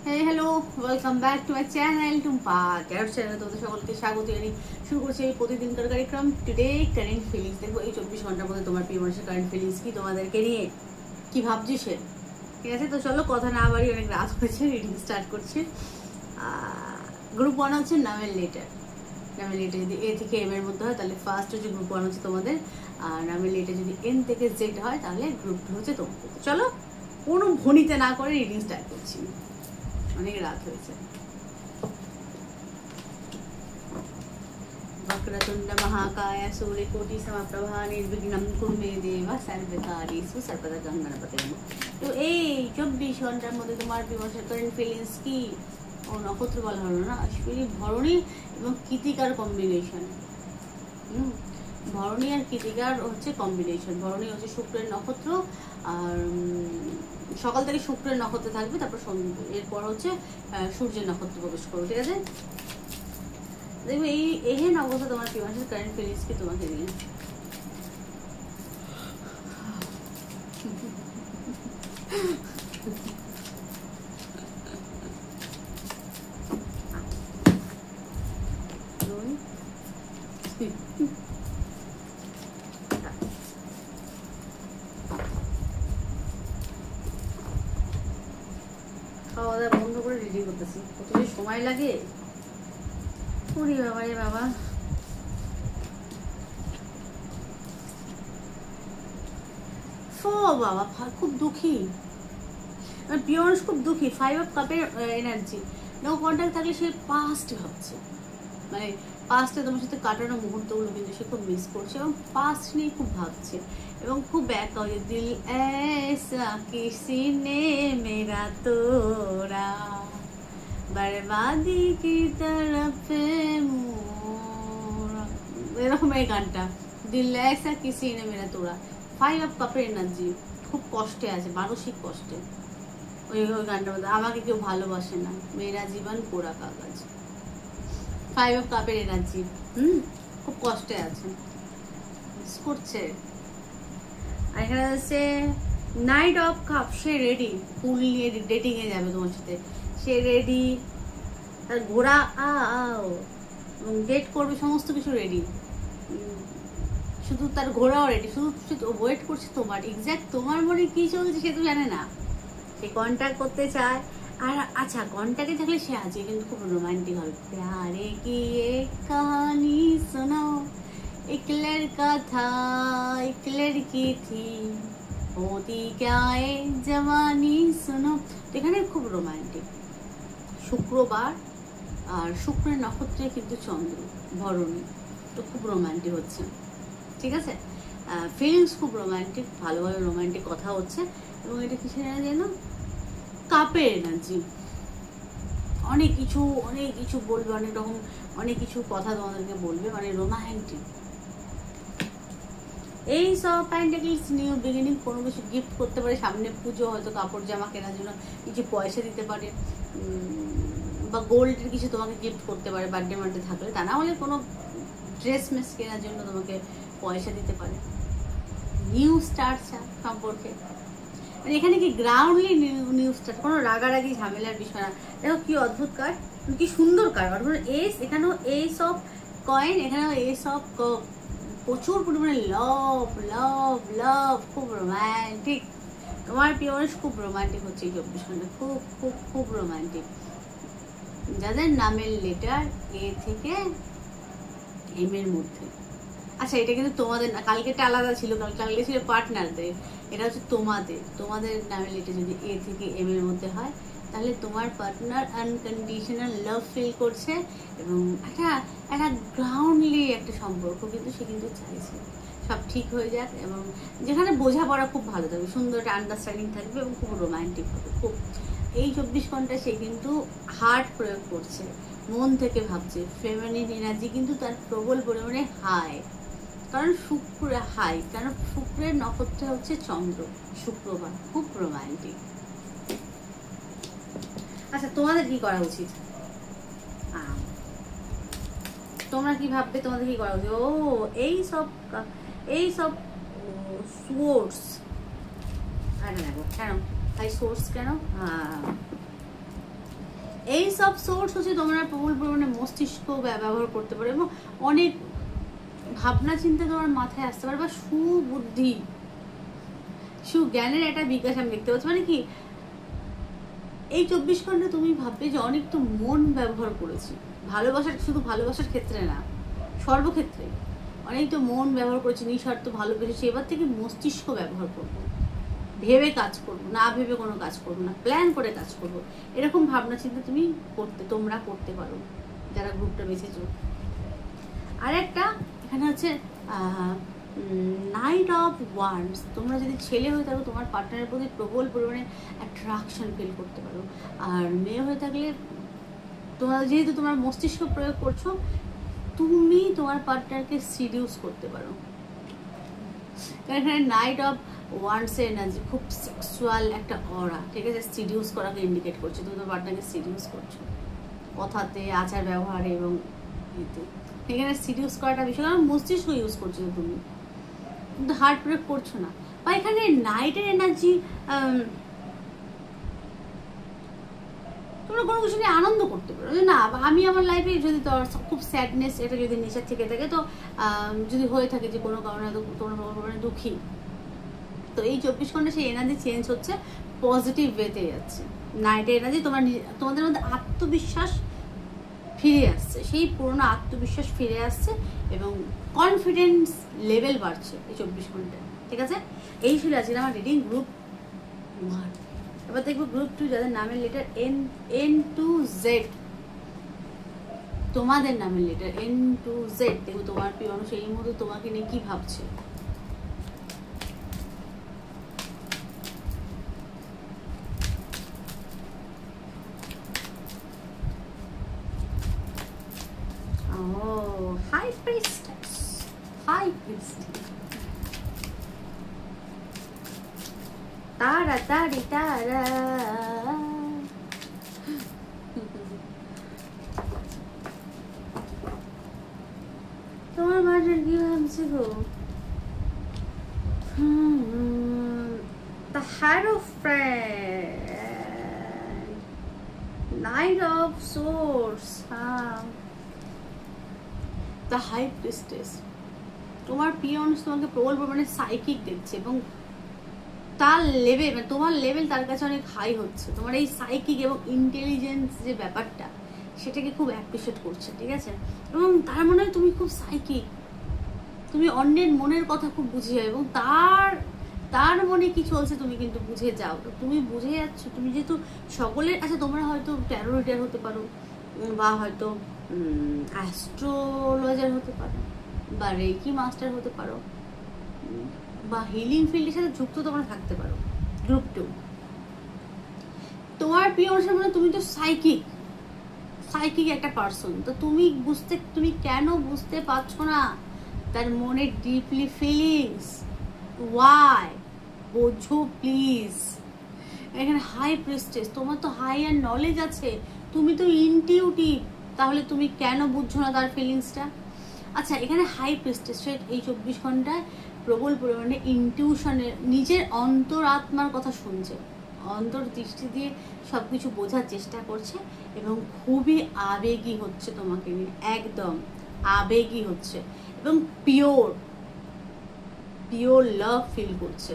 Hello, welcome back to my channel Tumpa carrot চ্যানেলে তোমাদের সকলকে স্বাগত জানাই। শুরু করছি এই প্রতিদিনকার কার্যক্রম টুডে কারেন্ট ফিলিংস। দেখো এই 24 ঘন্টার মধ্যে তোমার প্রিয় মানুষের কারেন্ট ফিলিংস কি, তোমাদেরকে নিয়ে কি ভাবছি সে। ঠিক আছে, তো চলো কথা না বাড়ি, অনেক রাত হয়েছে, রিডিং স্টার্ট করছি। গ্রুপ 1 হচ্ছে নামের লেটার। নামের লেটার যদি এ থেকে এম এর মধ্যে হয় তাহলে ফার্স্ট হচ্ছে গ্রুপ 1 হচ্ছে তোমাদের, আর নামের লেটার যদি এন থেকে জেড হয় তাহলে গ্রুপ 2 হচ্ছে তোমাদের। চলো কোনো ভনিতে না করে রিডিং স্টার্ট করছি, অনেক রাত হয়েছে। वक्रतुंड महाकाय सूर्यकोटि समप्रभा निर्विघ्नं कुरु मे देव सर्वकार्येषु सर्वदा गणपते नमः। তো এই 24 ঘন্টার মধ্যে তোমার বিমর্ষের কারেন্ট ফিলিংস কি? ও নক্ষত্র বলা হলো না, অশ্বিনী ভরণী এবং কৃতিকার কম্বিনেশন। ভরণী আর কৃতিকার হচ্ছে কম্বিনেশন। ভরণী হচ্ছে শুক্রের নক্ষত্র, আর সকাল থেকে শুক্রের নক্ষত্রে থাকবে, তারপর এরপর হচ্ছে সূর্যের নক্ষত্র প্রবেশ করবে। ঠিক আছে, দেখবে এই এহেন অবস্থা তোমার কি মাসের কারেন্ট ফিলিংস কি তোমাকে নিয়ে। খাওয়া দাওয়া বন্ধ করে রেডি করতেছি, কত সময় লাগে। ওরে বাবা রে বাবা, বাবা খুব দুঃখী, পিওর্স খুব দুঃখী। 5 অফ কাপের এনার্জি। নো কন্ট্যাক্ট থাকলে সে পাস্ট ভাবছে, মানে পাস্টে তোমার সাথে কাটানো মুহূর্তগুলো কিন্তু সে খুব মিস করছে এবং পাস্ট নিয়ে খুব ভাবছে এবং খুব ব্যাক করে। দিল ऐसा किसी ने मेरा तोड़ा बर्बादी की तरफ मोड़ा, এরকম এই গানটা দিল ऐसा किसी ने मेरा तोड़ा। 5 অফ কাপের এনার্জি, খুব কষ্টে আছে, মানসিক কষ্টে। ওই গানটার মধ্যে আমাকে কেউ ভালোবাসে না, মেরা জীবন পোড়া কাগজ। 5 অফ কাপের এনার্জি, খুব কষ্টে আছে, মিস করছে। আর এখানে আছে নাইট অফ কাপ। সে রেডি, ফুল নিয়ে ডেটিং এ যাবে তোমার সাথে, সে রেডি, তার ঘোড়া আও এবং ডেট করবে, সমস্ত কিছু রেডি। শুধু তার ঘোড়াও রেডি, শুধু ওয়েট করছে তোমার, এক্স্যাক্ট তোমার মনে কি চলছে সে তো জানে না। সে কন্ট্যাক্ট করতে চায়, আর আচ্ছা কন্ট্যাক্টে থাকলে সে আছে কিন্তু খুব রোমান্টিক হবে। প্যারে কি এক কাহানি শোনাও, এক লড়কা থা এক লড়কি থি, होती क्या है जवानी सुनो। এখানে খুব রোমান্টিক। শুক্রবার আর শুক্রের নক্ষত্রে কিন্তু চন্দ্র ভরণী, তো খুব রোমান্টিক হচ্ছে। ঠিক আছে, ফিলিংস খুব রোমান্টিক, ভালো ভালো রোমান্টিক কথা হচ্ছে। এবং এটা কিসের এনার্জি না, কাপের এনার্জি। অনেক কিছু বলবে, অনেক রকম অনেক কিছু কথা তোমাদেরকে বলবে, মানে রোমান্টিক। এই সব প্যান্টাকলস নিউ বিগিনিং, কোনো কিছু গিফট করতে পারে, সামনে পুজো, হয়তো কাপড় জামা কেনার জন্য কিছু পয়সা দিতে পারে, বা গোল্ডের কিছু তোমাকে গিফট করতে পারে বার্থডে মার্থডে থাকলে, তা না হলে কোনো ড্রেস মেস কেনার জন্য তোমাকে পয়সা দিতে পারে। নিউ স্টার্ট সম্পর্কে, মানে এখানে কি গ্রাউন্ডলি নিউ স্টার্ট, কোনো রাগারাগি ঝামেলার বিষয় না। দেখো কি অদ্ভুত কার্ড, কি সুন্দর কার্ড। অর্থাৎ এস, এখানেও এস অফ কয়েন, এখানেও এস অফ কাপ। প্রচুর পরিমাণে লাভ লাভ লাভ, খুব রোম্যান্টিক। তোমার পিওরেস খুব রোম্যান্টিক হচ্ছে এই 24 ঘন্টা, খুব খুব খুব রোম্যান্টিক। যাদের নামের লেটার এ থেকে এম এর মধ্যে। আচ্ছা এটা কিন্তু তোমাদের না, কালকেটা আলাদা ছিল, কালকে ছিল পার্টনারদের, এটা হচ্ছে তোমাদের নামের লেটার যদি এ থেকে এম এর মধ্যে হয় তাহলে তোমার পার্টনার আনকন্ডিশনাল লাভ ফিল করছে এবং একটা গ্রাউন্ডলি একটা সম্পর্ক কিন্তু সে কিন্তু চাইছে সব ঠিক হয়ে যাক, এবং যেখানে বোঝাপড়া খুব ভালো থাকবে, সুন্দর একটা আন্ডারস্ট্যান্ডিং থাকবে এবং খুব রোম্যান্টিক হবে খুব। এই 24 ঘন্টা সে কিন্তু হার্ট প্রয়োগ করছে, মন থেকে ভাবছে। ফেমিনিন এনার্জি কিন্তু তার প্রবল পরিমাণে হাই, কারণ শুক্র হাই, কারণ শুক্রের নক্ষত্র হচ্ছে চন্দ্র, শুক্রবার, খুব রোম্যান্টিক। আচ্ছা তোমাদের কি করা উচিত, তোমরা কি ভাববে, তোমাদের কি করা উচিত? ও এই সব সোর্স, আরে দেখো কেন ভাই সোর্স কেন, এই সব সোর্স হচ্ছে তোমরা প্রবল পরিমাণে মস্তিষ্ক ব্যবহার করতে পারো এবং অনেক ভাবনা চিন্তা তোমার মাথায় আসতে পারে, বা সুবুদ্ধি সুজ্ঞানের একটা বিকাশ আমি দেখতে পাচ্ছি। মানে কি এই 24 ঘন্টা তুমি ভাববে যে অনেক তো মন ব্যবহার করেছি, ভালোবাসার শুধু ভালোবাসার ক্ষেত্রে না, সর্বক্ষেত্রে অনেক তো মন ব্যবহার করেছি, নিঃস্বার্থ ভালোবেসেছি। এবার থেকে মস্তিষ্ক ব্যবহার করবো, ভেবে কাজ করবো, না ভেবে কোনো কাজ করবো না, প্ল্যান করে কাজ করবো, এরকম ভাবনা চিন্তা তুমি তোমরা করতে পারো যারা গ্রুপটা বেছেছো। আর একটা এখানে হচ্ছে নাইট অফ ওয়ান্ডস। তোমরা যদি ছেলে হয়ে থাকো তোমার পার্টনারের প্রতি প্রবল পরিমাণে অ্যাট্রাকশন ফিল করতে পারো, আর মেয়ে হয়ে থাকলে তোমরা যেহেতু তোমার মস্তিষ্ক প্রয়োগ করছো, তুমি তোমার পার্টনারকে সিডিউস করতে পারো। কারণ এখানে নাইট অফ ওয়ান্ডসের এনার্জি খুব সেক্সুয়াল একটা অরা, ঠিক আছে, সিডিউস করাকে ইন্ডিকেট করছে। তুমি তোমার পার্টনারকে সিডিউস করছো কথাতে, আচার ব্যবহারে এবং ইতে। এখানে সিডিউস করাটা বিষয়, কারণ মস্তিষ্ক ইউজ করছো তুমি, কিন্তু হার্ট প্রয়োগ করছো না। বা এখানে নাইটের এনার্জি, তোমরা কোনো কিছু নিয়ে আনন্দ করতে পারো যে না, আমি আমার লাইফে যদি তোর খুব স্যাডনেস এটা যদি নেচার থেকে থাকে, তো যদি হয়ে থাকে যে কোনো কারণে তোমরা দুঃখী, তো এই 24 ঘন্টা সেই এনার্জি চেঞ্জ হচ্ছে, পজিটিভ ওয়েতে যাচ্ছে। নাইটের এনার্জি তোমাদের মধ্যে আত্মবিশ্বাস ফিরে আসছে, সেই পুরোনো আত্মবিশ্বাস ফিরে আসছে এবং কনফিডেন্স লেভেল বাড়ছে এই 24 ঘন্টায়, ঠিক আছে। এই ছিল আজকে আমার রিডিং গ্রুপ 1। এবার দেখবো গ্রুপ 2, যাদের নামের লেটার N to Z, তোমাদের নামের লেটার N to Z। দেখো তোমার প্রিয় মানুষ এই মুহূর্তে তোমাকে নিয়ে কি ভাবছে। Oh, High Priestess. High Priestess. Tara tari tara. তোমার বাড়ির কি ভাবছে গো? The Hierophant, Knight of Swords, The High Priestess। তোমার প্রিয় মানুষ তোমাকে প্রবল পরিমাণে সাইকিক দেখছে এবং তার লেভেল, মানে তোমার লেভেল তার কাছে অনেক হাই হচ্ছে। তোমার এই সাইকিক এবং ইন্টেলিজেন্স যে ব্যাপারটা, সেটাকে খুব অ্যাপ্রিসিয়েট করছে, ঠিক আছে। এবং তার মনে হয় তুমি খুব সাইকিক, তুমি অন্যের মনের কথা খুব বুঝে যাও এবং তার মনে কি চলছে তুমি কিন্তু বুঝে যাও। তো তুমি বুঝে যাচ্ছ, তুমি যেহেতু সকলের, আচ্ছা তোমরা হয়তো ট্যারো রিডার হতে পারো, বা হয়তো অ্যাস্ট্রোলজার হতে পারো, বা রেকি মাস্টার হতে পারো, বা হিলিং ফিল্ডের সাথে যুক্ত তোমরা থাকতে পারো। গ্রুপ 2 তোমার প্রিয় মানুষের মনে তুমি তো সাইকিক একটা পার্সন, তো তুমি কেন বুঝতে পারছো না তার মনের ডিপলি ফিলিংস? ওয়াই? বোঝো প্লিজ। এখানে হাই প্রিস্টেস, তোমার তো হাইয়ার নলেজ আছে, তুমি তো ইনটিউটিভ, তাহলে তুমি কেন বুঝছো না তার ফিলিংসটা? আচ্ছা এখানে হাই প্রিস্টেস এই 24 ঘন্টায় প্রবল পরিমাণে ইনটিউশনের, নিজের অন্তরাত্মার কথা শুনছে, অন্তর্দৃষ্টি দিয়ে সবকিছু বোঝার চেষ্টা করছে এবং খুবই আবেগী হচ্ছে তোমাকে নিয়ে, একদম আবেগী হচ্ছে এবং পিওর লাভ ফিল করছে।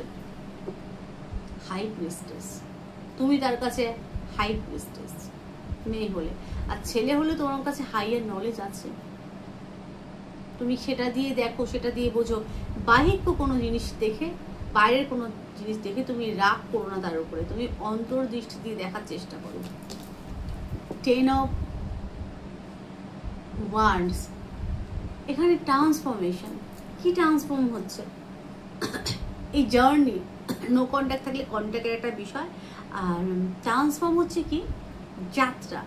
হাই প্রিস্টেস, তুমি তার কাছে হাই প্রিস্টেস মেয়ে হলে, আর ছেলে হলে তোমার কাছে হাইয়ার নলেজ আছে, তুমি সেটা দিয়ে দেখো, সেটা দিয়ে বোঝো। বাহিক কোনো জিনিস দেখে, বাইরের কোনো জিনিস দেখে তুমি রাগ করো না তার উপরে, তুমি অন্তর্দৃষ্টি দিয়ে দেখার চেষ্টা করো। 10 of Wands, এখানে ট্রান্সফরমেশন, কি ট্রান্সফর্ম হচ্ছে? এই জার্নি, নো কন্ট্যাক্ট থাকলে কন্ট্যাক্টের একটা বিষয়, আর ট্রান্সফর্ম হচ্ছে কি যাত্রা।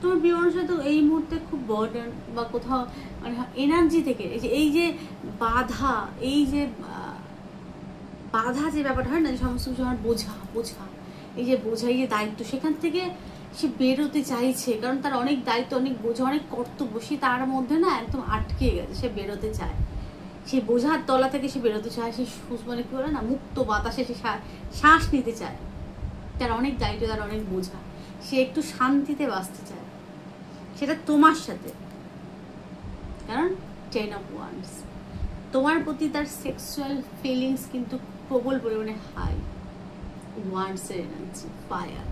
তোমার প্রিয় মানুষের তো এই মুহূর্তে খুব বার্ডেন বা কোথাও মানে এনার্জি থেকে এই যে বাধা, এই যে ব্যাপারটা হয় না, সমস্ত কিছু আমার বোঝা, এই যে বোঝা, এই যে দায়িত্ব, সেখান থেকে সে বেরোতে চাইছে, কারণ তার অনেক দায়িত্ব, অনেক বোঝা, অনেক কর্তব্য, সে তার মধ্যে না একদম আটকে গেছে, সে বেরোতে চায়। সেই বোঝার তলা থেকে সে বেরোতে চায়, সে মানে কি বলে না, মুক্ত বাতাসে সে শ্বাস নিতে চায়। তার অনেক দায়িত্ব, তার অনেক বোঝা, সে একটু শান্তিতে বাঁচতে চায়, সেটা তোমার সাথে। কারণ 10 of Wands, তোমার প্রতি তার সেক্সুয়াল ফিলিংস কিন্তু প্রবল পরিমাণে হাই। ওয়ান্ডস এর এনার্জি ফায়ার।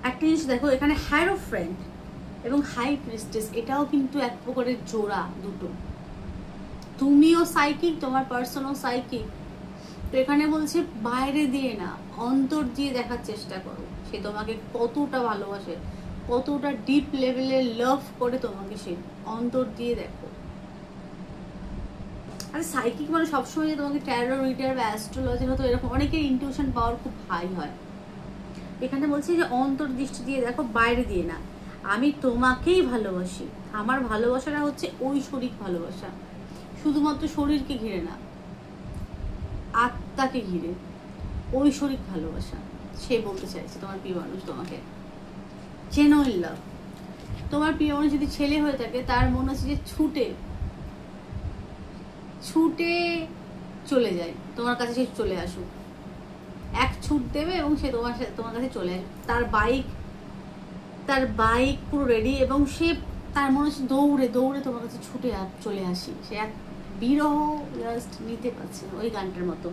একটা জিনিস দেখো, এখানে হায়ারোফ্রেন্ট এবং হাই প্রিস্টেস, এটাও কিন্তু এক প্রকারের জোড়া দুটো। তুমিও সাইকিক, তোমার পার্সনও সাইকিক। তো এখানে বলছে বাইরে দিয়ে না, অন্তর দিয়ে দেখার চেষ্টা করো সে তোমাকে কতটা ভালোবাসে, কতটা ডিপ লেভেলে লাভ করে তোমাকে, সে অন্তর দিয়ে দেখো। আর সাইকিক মানে সবসময় যে তোমাকে ট্যারো রিডার বা অ্যাস্ট্রোলজার হতো এরকম, অনেকের ইনটিউশন পাওয়ার খুব হাই হয়। এখানে বলছে যে অন্তর দৃষ্টি দিয়ে দেখো, বাইরে দিয়ে না। আমি তোমাকেই ভালোবাসি, আমার ভালোবাসাটা হচ্ছে ঐশ্বরিক ভালোবাসা, শুধুমাত্র শরীরকে ঘিরে না, আত্মাকে ঘিরে, ঐশ্বরিক ভালোবাসা সে বলতে চাইছে। তোমার প্রিয় মানুষ তোমাকে জেনুইন লাভ। তোমার প্রিয় মানুষ যদি ছেলে হয়ে থাকে, তার মনে হচ্ছে যে ছুটে ছুটে চলে যায় তোমার কাছে, সে চলে আসুক, এক ছুট দেবে এবং সে তোমার কাছে চলে আসবে। তার বাইক পুরো রেডি, এবং সে তার মনে হচ্ছে দৌড়ে দৌড়ে তোমার কাছে ছুটে চলে আসি। সে এক বিরহ জাস্ট নিতে পারছে না, ওই গানটার মতো।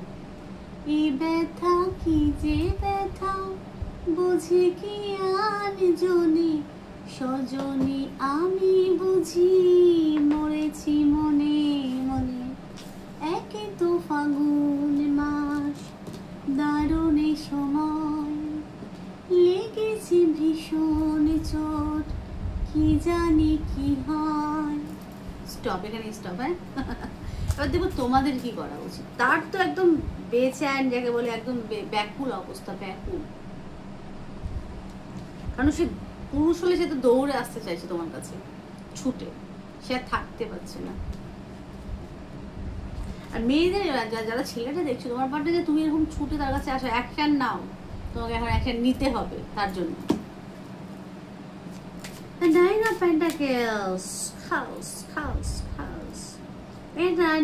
এই ব্যথা কি যে ব্যথা, বুঝে কি আনজনি সজনি, আমি বুঝি মরেছি মনে মনে। একে তো ফাগুন মাস, দারুণ সময়, লেগেছে ভীষণ চোট, কি জানি কি হয়। স্টপ, এখানে স্টপ। হ্যাঁ, এবার দেখো তোমাদের কি করা উচিত। তার তো একদম বেচেন, যাকে বলে একদম ব্যাকুল অবস্থা, ব্যাকুল। কারণ সে পুরুষ হলে সে তো দৌড়ে আসতে চাইছে তোমার কাছে ছুটে, সে আর থাকতে পারছে না। আর মেয়েদের, যারা ছেলেটা দেখছো তোমার পার্টে, যে তুমি এরকম ছুটে তার কাছে আসো, অ্যাকশন নাও, তোমাকে এখন অ্যাকশন নিতে হবে তার জন্য। Nine of pentacles,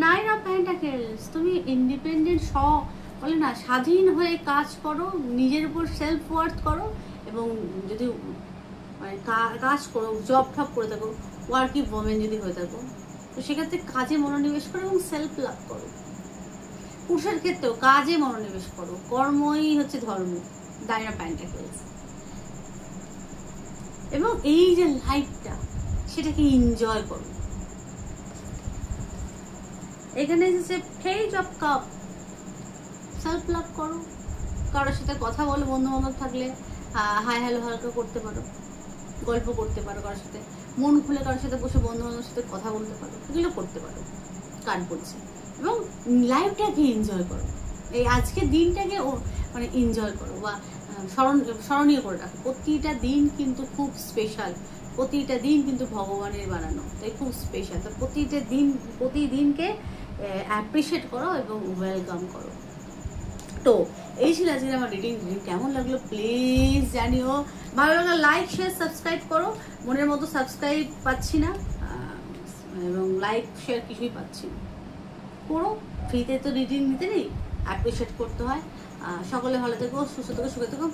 nine of pentacles, তুমি ইন্ডিপেন্ডেন্ট, বলে না, স্বাধীন হয়ে কাজ করো, নিজের উপর সেলফ ওয়ার্থ করো, এবং যদি মানে কাজ করো, জব ঠব করে থাকো, ওয়ার্কিং ওমেন যদি হয়ে থাকো, তো সেক্ষেত্রে কাজে মনোনিবেশ করো এবং সেলফ লাভ করো। পুরুষের ক্ষেত্রেও কাজে মনোনিবেশ করো, কর্মই হচ্ছে ধর্ম। নাইন অফ পেন্টাকেলস, এবং এই যে লাইফটা, সেটাকে এনজয় করো। এখানে এসেছে page of cup, self love করো, কারোর সাথে কথা বলো, বন্ধু বান্ধব থাকলে হাই হ্যালো হালকা করতে পারো, গল্প করতে পারো কারোর সাথে, মন খুলে কারোর সাথে বসে বন্ধু বান্ধবের সাথে কথা বলতে পারো, এগুলো করতে পারো, কাট বলছে। এবং লাইফটাকে এনজয় করো, এই আজকের দিনটাকে মানে এনজয় করো, বা স্মরণীয় করে রাখো। প্রতিটা দিন কিন্তু খুব স্পেশাল, প্রতিটা দিন কিন্তু ভগবানের বানানো, তাই খুব স্পেশাল। তো প্রতিদিনকে অ্যাপ্রিসিয়েট করো এবং ওয়েলকাম করো। তো এই ছিল আজকে আমার রিডিং। কেমন লাগলো প্লিজ জানিও, ভালো লাগলে লাইক শেয়ার সাবস্ক্রাইব করো। মনের মতো সাবস্ক্রাইব পাচ্ছি না, এবং লাইক শেয়ার কিছুই পাচ্ছি না, করো। ফ্রিতে তো রিডিং নিতে নেই, অ্যাপ্রিসিয়েট করতে হয়। সকলে ভালো থেকো, সুস্থ থেকো, সুখে থেকো।